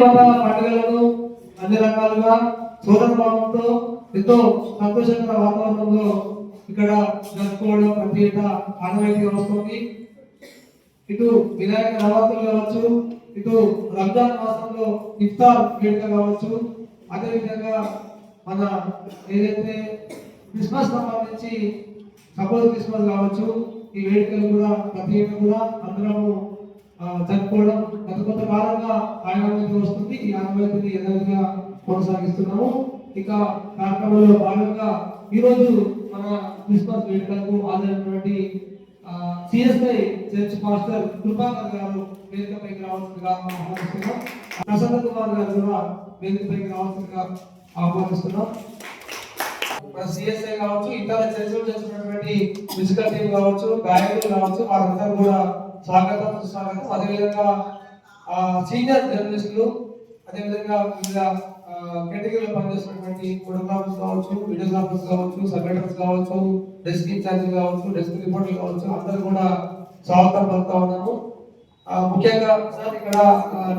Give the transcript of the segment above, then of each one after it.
పండుగలను అన్ని రకాలుగా సోదర భావంతో ఎంతో సంతోషకర వాతావరణంలో ఇక్కడ జరుపుకోవడం ప్రతి ఏటా ఆనవాయితీగా వస్తుంది. ఇటు వినాయక నవరాత్రులు కావచ్చు, ఇటు రంజాన్ మాసంలో ఇఫ్తార్ వేడుక కావచ్చు, అదేవిధంగా మన ఏదైతే క్రిస్మస్ సంబంధించి సపోజ్ క్రిస్మస్ కావచ్చు, ఈ వేడుకలు కూడా ప్రతి ఏటా కూడా అందరము జరుపుకోవడం గత కొంతకాలంగా ఆనవాయితీ వస్తుంది. ఈ ఆనవాయితీని యథావిధిగా కొనసాగిస్తున్నాము. ఇక కార్యక్రమంలో భాగంగా ఈరోజు మన క్రిస్మస్ వేడుకలకు హాజరైనటువంటి సిఎస్ఐ చర్చ్ మాస్టర్ కృపాకర్ గారు వేదికపైకి రావాల్సిందిగా ఆహ్వానిస్తున్నాం. ప్రసన్న కుమార్ గారు కూడా వేదికపైకి రావాల్సిందిగా ఆహ్వానిస్తున్నాం. సిఎస్ఐ కావచ్చు, ఇతర చర్చలు చేస్తున్నటువంటి ఫిజికల్ టీం కావచ్చు, గాయకులు కావచ్చు, వారందరూ కూడా స్వాగతం సుస్వాగతం. అదేవిధంగా సీనియర్ జర్నలిస్టులు, అదేవిధంగా వివిధ కేటగిరీలో పనిచేస్తున్నటువంటి ఫోటోగ్రాఫర్స్ కావచ్చు, వీడియోగ్రాఫర్స్ కావచ్చు, సెక్రటరీస్ కావచ్చు, డెస్క్ ఇన్ఛార్జ్ కావచ్చు, డెస్క్ రిపోర్టర్లు కావచ్చు, అందరూ కూడా స్వాగతం పలుకుతా ఉన్నాము. ముఖ్యంగా సార్ ఇక్కడ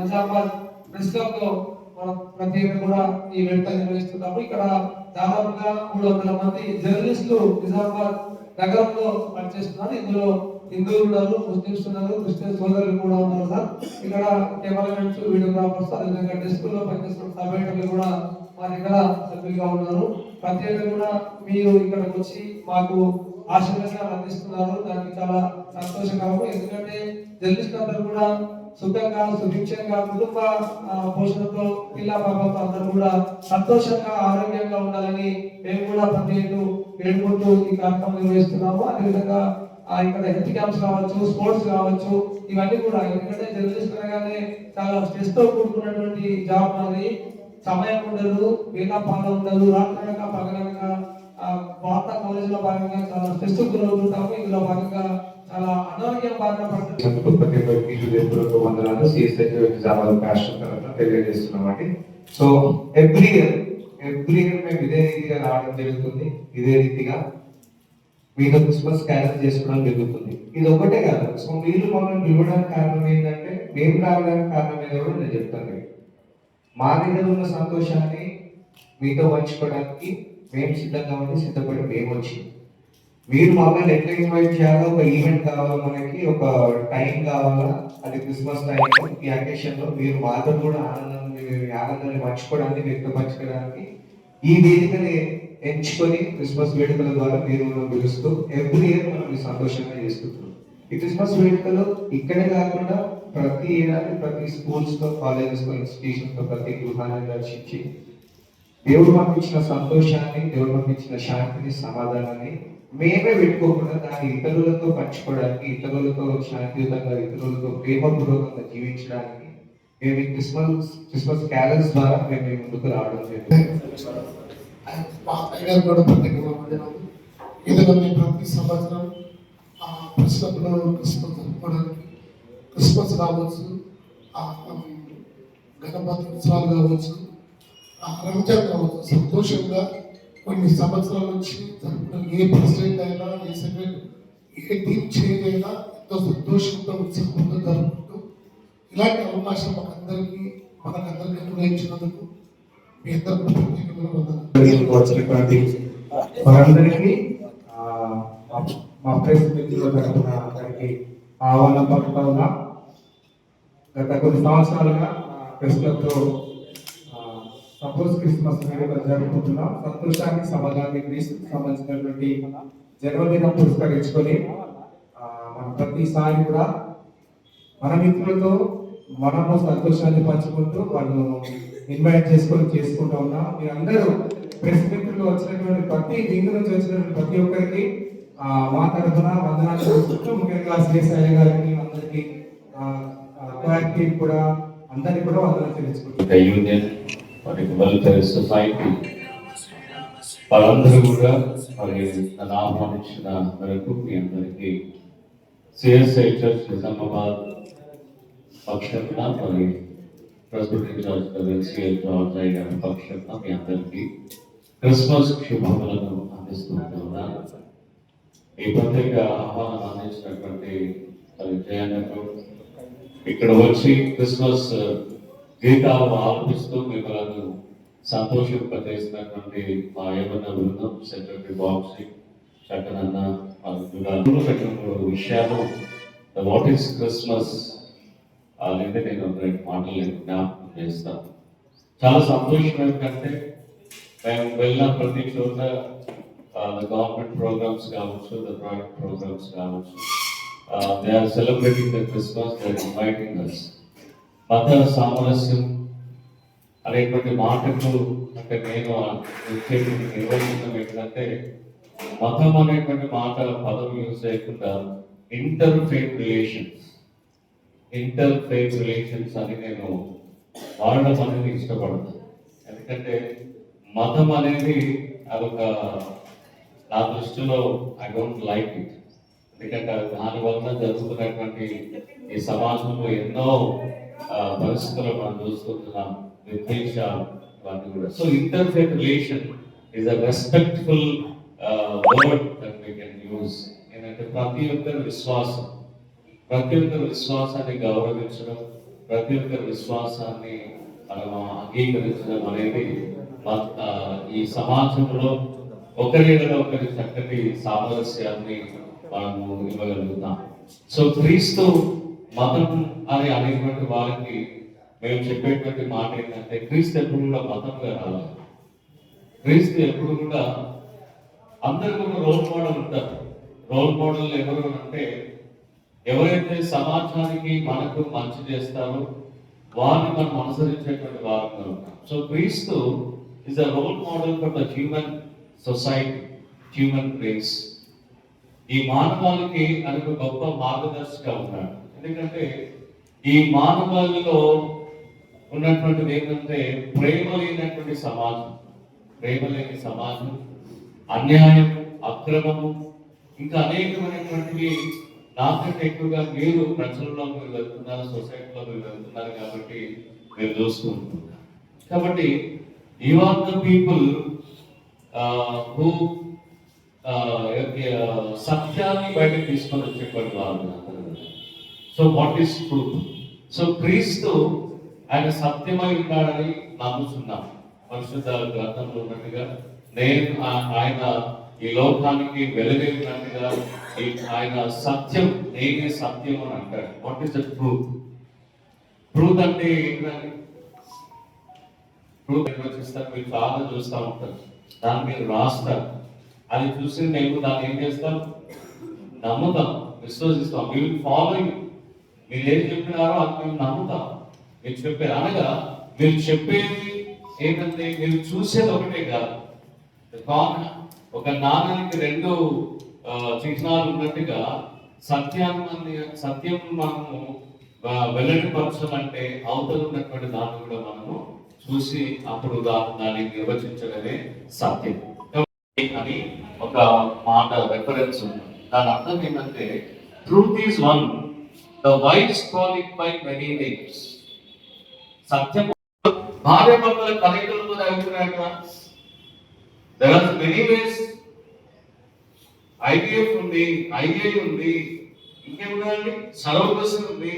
నిజామాబాద్ ప్రెస్ క్లబ్ లో మనం ప్రత్యేకంగా కూడా ఈ వేడుకలు నిర్వహిస్తున్నాము. ఇక్కడ దాదాపుగా 300 మంది జర్నలిస్టులు నిజామాబాద్ నగరంలో పనిచేస్తున్నారు. ఇందులో హిందువులు ఉన్నారు, ముస్లింస్ ఉన్నారు, క్రిస్టియన్ సోదరులు కూడా ఉన్నారు సార్. ఇక్కడ కెమెరామెన్స్, వీడియోగ్రాఫర్స్, అదేవిధంగా డెస్క్ లో పనిచేస్తున్న సబ్ కూడా మా దగ్గర సభ్యులుగా ఉన్నారు. ప్రత్యేకంగా కూడా మీరు ఇక్కడికి వచ్చి మాకు ఆశీర్వాదాలు అందిస్తున్నారు. దానికి చాలా సంతోషకరము. ఎందుకంటే జర్నలిస్ట్ అందరూ కూడా సుఖంగా సుభిక్షంగా కుటుంబ పోషణతో పిల్ల పాపతో అందరూ కూడా సంతోషంగా ఆరోగ్యంగా ఉండాలని మేము కూడా ప్రతి వేడుకుంటూ ఈ కార్యక్రమం నిర్వహిస్తున్నాము. అదేవిధంగా ఇక్కడ హెల్త్ క్యాంప్స్ కావచ్చు, స్పోర్ట్స్ కావచ్చు, ఇవన్నీ కూడా ఎందుకంటే జర్నలిస్ట్ అనగానే చాలా స్ట్రెస్ తో కూడుకున్నటువంటి జాబ్ అది. సమయం ఉండదు, వేళ పాలన ఉండదు, రాత్రనక పగలనక వార్తా కాలేజ్ లో భాగంగా చాలా స్ట్రెస్ గురవుతుంటాము. ఇందులో భాగంగా చాలా అనారోగ్యం బారిన తెలియజేస్తున్నామండి. సో ఎవ్రీ ఇయర్ మేము ఇదే రీతిగా రావడం జరుగుతుంది. ఇదే రీతిగా మీతో క్రిస్మస్ క్యారల్ చేసుకోవడం జరుగుతుంది. ఇది ఒకటే కాదు. సో మీరు మమ్మల్ని పిలవడానికి కారణం ఏంటంటే, మేము రావడానికి కారణం ఏదో కూడా నేను చెప్తాను. మా దగ్గర ఉన్న సంతోషాన్ని మీతో పంచుకోవడానికి మేము సిద్ధంగా ఉండి సిద్ధపడి మేము వచ్చి, మీరు మమ్మల్ని ఎట్లా ఇన్వైట్ చేయాలో ఒక ఈవెంట్ కావాలా, మనకి ఒక టైం కావాలా, అది క్రిస్మస్ టైం. ఈ అకేషన్ లో మీరు మాతో కూడా ఆనందాన్ని పంచుకోవడానికి, వ్యక్తపరచుకోవడానికి ఈ వేదికని ఎంచుకొని క్రిస్మస్ వేడుకల ద్వారా మీరు పిలుస్తూ ఎవ్రీ ఇయర్ మనం సంతోషంగా చేసుకుంటున్నాం. ఈ క్రిస్మస్ వేడుకలు ఇక్కడే కాకుండా ప్రతి ఏడాది ప్రతి స్కూల్స్ తో, కాలేజెస్ తో, ఇన్స్టిట్యూషన్స్ తో, ప్రతి గృహాన్ని దర్శించి దేవుడు మాకు ఇచ్చిన సంతోషాన్ని, దేవుడు మాకు ఇచ్చిన శాంతిని, సమాధానాన్ని మేమే పెట్టుకోకుండా దాన్ని ఇతరులతో పంచుకోవడానికి, ఇతరులతో శాంతియుతంగా, ఇతరులతో ప్రేమపూర్వకంగా జీవించడానికి మేము ఈ క్రిస్మస్ క్యారల్స్ ద్వారా మేము ముందుకు రావడం జరిగింది. ప్రతి సంవత్సరం ప్రశ్నలో క్రిస్మస్ జరుపుకోవడానికి, క్రిస్మస్ కావచ్చు, గణపతి ఉత్సవాలు కావచ్చు, రంజాన్ కావచ్చు, సంతోషంగా కొన్ని సంవత్సరాల నుంచి జరుపుకున్న ఏ ప్రెసిడెంట్ అయినా, ఏ సెక్రటరీ, ఏ టీం చేయైనా ఎంతో సంతోషంతో, ఉత్సాహంతో జరుపుకుంటూ ఇలాంటి అవకాశం మనకందరికీ నిర్వహించినందుకు మీ అందరూ వచ్చినటువంటి వారందరికీ మా ప్రెస్ మిత్రుల తరఫున అందరికీ ఆహ్వానం పలుకుతా ఉన్నా. గత కొన్ని సంవత్సరాలుగా ప్రెస్ క్లబ్తో సపోజ్ క్రిస్మస్ వేడుకలు జరుపుకుంటున్నాం. సంతోషాన్ని, సమాధానాన్ని క్రీస్తుకు సంబంధించినటువంటి జన్మదినం పురస్కరించుకొని మన ప్రతిసారి కూడా మన మిత్రులతో మనము సంతోషాన్ని పంచుకుంటూ వాళ్ళు ఇన్వైట్ చేసుకుంటూ ఉన్నాం. మీరందరూ ప్రెస్ మిత్రులు వచ్చినటువంటి ప్రతి లింక్ నుంచి వచ్చినటువంటి ప్రతి ఒక్కరికి మా తరఫున వందనాలు చేసుకుంటూ, ముఖ్యంగా సిఎస్ఐ గారికి, అందరికి కూడా అందరికీ కూడా వందనాలు తెలుసుకుంటాం. వెల్ఫేర్ సొసైటీ వాళ్ళందరూ కూడా మరి నన్ను ఆహ్వానించిన మేరకు మీ అందరికీ సిఎస్ఐ చర్చ్ నిజామాబాద్ పక్షాన, మరి ప్రెసిడెంట్ జార్జ్ సిఎల్ జార్జ్ గారి పక్షాన మీ అందరికీ క్రిస్మస్ శుభములను అందిస్తున్నా. ఈ ప్రత్యేక ఆహ్వానం అందించినటువంటి జయన్నకు, ఇక్కడ వచ్చి క్రిస్మస్ గీతాలు ఆలపిస్తూ మిమ్మల్ని సంతోషింపజేసినటువంటి మా యవన బృందం, సెక్రటరీ బాక్సీ, చక్కనన్న, పెట్టిన విషయాలు వాట్ ఈస్ క్రిస్మస్ అనేది నేను రెండు మాటలు నేను జ్ఞాపకం చేస్తాను. చాలా సంతోషం ఏంటంటే మేము వెళ్ళిన ప్రతి చోట గవర్నమెంట్ ప్రోగ్రామ్స్ కావచ్చు, ద ప్రాజెక్ట్ ప్రోగ్రామ్స్ కావచ్చు, they are celebrating the Christmas, they are inviting us. మత సామరస్యం అనేటువంటి మాటకు అంటే నేను నిర్వహించడం ఏంటంటే మతం అనేటువంటి మాట పదం యూజ్ చేయకుండా ఇంటర్ ఫెయిత్ రిలేషన్స్ అని నేను వాడడం అనేది ఇష్టపడతాను. ఎందుకంటే మతం అనేది అదొక నా దృష్టిలో ఐ డోంట్ లైక్ ఇట్. ఎందుకంటే దాని వలన జరుగుతున్నటువంటి ఈ సమాజంలో ఎన్నో పరిస్థితులు మనం చూస్తున్నాం, విద్వేషాలు ఇవన్నీ కూడా. So inter faith relation is a respectful word that we can use. ఏంటంటే ప్రతి ఒక్కరి విశ్వాసాన్ని గౌరవించడం, ప్రతి ఒక్కరి విశ్వాసాన్ని మనం అంగీకరించడం అనేది ఈ సమాజంలో ఒకరిలో ఒకరి చక్కటి సామరస్యాన్ని మనము ఇవ్వగలుగుతాం. సో క్రీస్తు మతం అని అనేటువంటి వారికి మేము చెప్పేటువంటి మాట ఏంటంటే క్రీస్తు ఎప్పుడు కూడా మతంగా రావాలి. క్రీస్తు ఎప్పుడు కూడా అందరికీ ఒక రోల్ మోడల్ ఉంటారు. రోల్ మోడల్ ఎవరు అంటే ఎవరైతే సమాజానికి మనకు మంచి చేస్తారో వారిని మనం అనుసరించేటువంటి వారంగా ఉంటాం. సో క్రీస్తు is a role model for the human society, human race. ఈ మానవాళికి అనేక గొప్ప మార్గదర్శిగా ఉన్నాడు. ఎందుకంటే ఈ మానవాళిలో ఉన్నటువంటిది ఏంటంటే ప్రేమ లేని సమాజం, అన్యాయం, అక్రమము, ఇంకా అనేకమైనటువంటివి నాకంటే ఎక్కువగా మీరు ప్రజల్లో మీరు వెళ్తున్నారు, సొసైటీలో మీరు వెళ్తున్నారు కాబట్టి మీరు చూస్తూ ఉంటున్నారు. కాబట్టి you are the people who సత్యాన్ని బయటకు తీసుకొని వచ్చేటువంటి వాళ్ళు. So what is truth? So క్రీస్తు ఆయన సత్యమై ఉన్నాడని నమ్ముతున్నాం. పరిశుద్ధ గ్రంథంలో ఉన్నట్టుగా ఆయన ఈ లోకానికి వెలుగైనట్టుగా ఆయన సత్యం, నేనే సత్యం అని అంటాడు. What is the truth? Truth అంటే ఏంటంటే నిర్వచిస్తారు, మీరు చాలా చూస్తూ ఉంటారు, దాన్ని మీరు రాస్తారు, అది చూసి మేము దాన్ని ఏం చేస్తాం? నమ్ముతాం, విశ్వసిస్తాం. మీ ఫాలో, మీరు ఏం చెప్పినారో అది మేము నమ్ముతాం. మీరు చెప్పారు అనగా మీరు చెప్పేది ఏంటంటే మీరు చూసేది ఒకటే కాదు. ఒక నాణానికి రెండు చిహ్నాలు ఉన్నట్టుగా సత్యం మనము వెల్లడిపరచాలంటే అవతల ఉన్నటువంటి దాన్ని కూడా మనము చూసి అప్పుడు దాన్ని నిర్వచించడమే సత్యం అని ఒక మాట రెఫరెన్స్ ఉంది. దాని అర్థం ఏంటంటే truth is one, the wise calling by many names. సత్యం భార్య భర్తల కలయికలతో అవుతున్నాయట. There are many ways. IVF ఉంది, ఐఏ ఉంది, ఇంకేముందండి, సరోగసి ఉంది.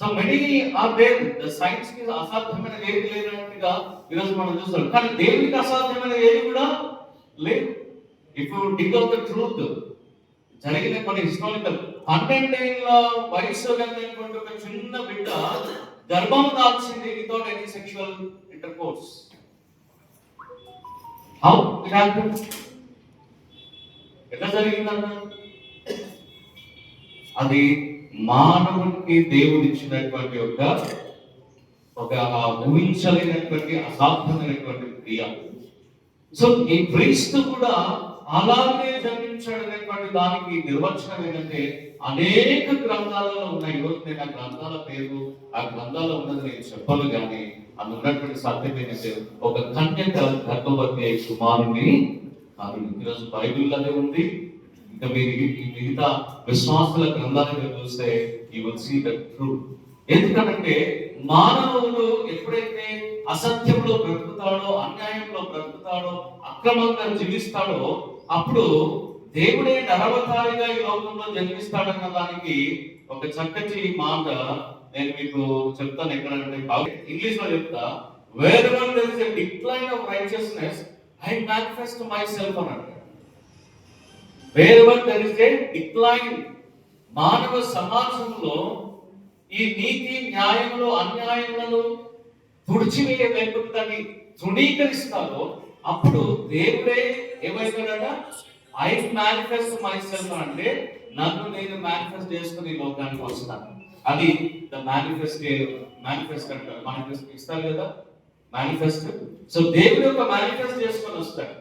So many are there. The science కి అసాధ్యమైన ఏది లేనట్టుగా ఈరోజు మనం చూస్తాం. కానీ దేవునికి అసాధ్యమైన ఏది కూడా లేదు. ఇప్పుడు డిగ్ ఆఫ్ ద ట్రూత్ జరిగిన కొన్ని హిస్టారికల్ 12 ఏళ్ల వయసు కలిగినటువంటి ఒక చిన్న బిడ్డ గర్భం దాల్చింది without any sexual intercourse. How it happen? ఎట్లా జరిగిందన్న? అది మానవునికి దేవుడు ఇచ్చినటువంటి ఒక ఊహించలేనటువంటి అసాధ్యమైనటువంటి క్రియ. సో ఈ క్రీస్తు కూడా అలాగే జన్మించడనేటువంటి దానికి నిర్వచనం ఏంటంటే అనేక గ్రంథాలలో ఉన్నాయి. ఈరోజు నేను ఆ గ్రంథాల పేరు, ఆ గ్రంథాల్లో ఉన్నది నేను చెప్పను, కానీ అది ఉన్నటువంటి సత్యం ఏంటంటే ఒక కన్యక గర్భవతి అయి కుమారుని ఈరోజు బైబిల్లోనే ఉంది. ఇంకా మీరు మిగతా విశ్వాసుల గ్రంథాలను చూస్తే you will see the truth. ఎందుకంటే మానవుడు ఎప్పుడైతే అసత్యంలో బ్రతుకుతాడో, అన్యాయంలో బ్రతుకుతాడో, అక్రమంగా జీవిస్తాడో అప్పుడు దేవుడే నరవతారిగా ఈ లోకంలో జన్మిస్తాడన్న దానికి ఒక చక్కటి మాట నేను మీకు చెప్తాను ఎక్కడంటే ఇంగ్లీష్ లో చెప్తా, వేర్ వన్ there is a decline of righteousness I manifest myself అని అంటాడు. వేర్ వన్ దేర్ ఇస్ ఎ డిక్లైన్, మానవ సమాజంలో ఈ నీతి న్యాయంలో అన్యాయములను తుడిచివేయ లేకపోతే దాన్ని తృణీకరిస్తారో అప్పుడు దేవుడే ఏమైపోయాడట, ఐ మేనిఫెస్ట్ మై సెల్ఫ్ అంటే నన్ను నేను మేనిఫెస్ట్ చేసుకుని లోకానికి వస్తాను. అది ద మేనిఫెస్ట్ అంటారు. మేనిఫెస్ట్ ఇస్తారు కదా మేనిఫెస్ట్. సో దేవుడు యొక్క మేనిఫెస్ట్ చేసుకొని వస్తాడు.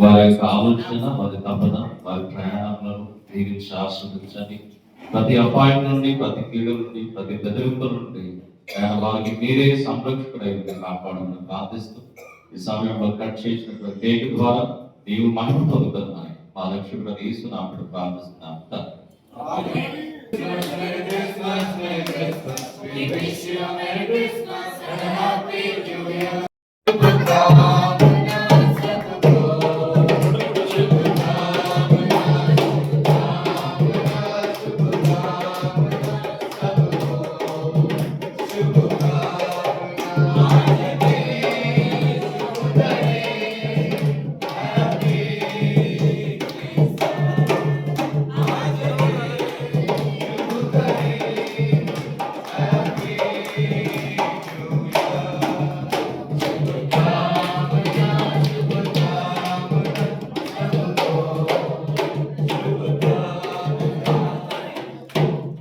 వారి యొక్క ఆలోచన, వారి తపన, వారి ప్రయాణాలను దీవించి ఆస్వాదించండి. ప్రతి అపాయం నుండి, ప్రతి కీడు నుండి, ప్రతి బెదిరింపు నుండి వారికి మీరే సంరక్షకుడై కాపాడమని ప్రార్థిస్తూ ఈ సమయంలో కట్ చేసినటువంటి కేక్ ద్వారా నీవు మహిమ పొందుతున్నాయి. మా రక్షకుడు తీసుకున్నప్పుడు ప్రార్థిస్తున్నాం.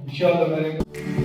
Wish you all the very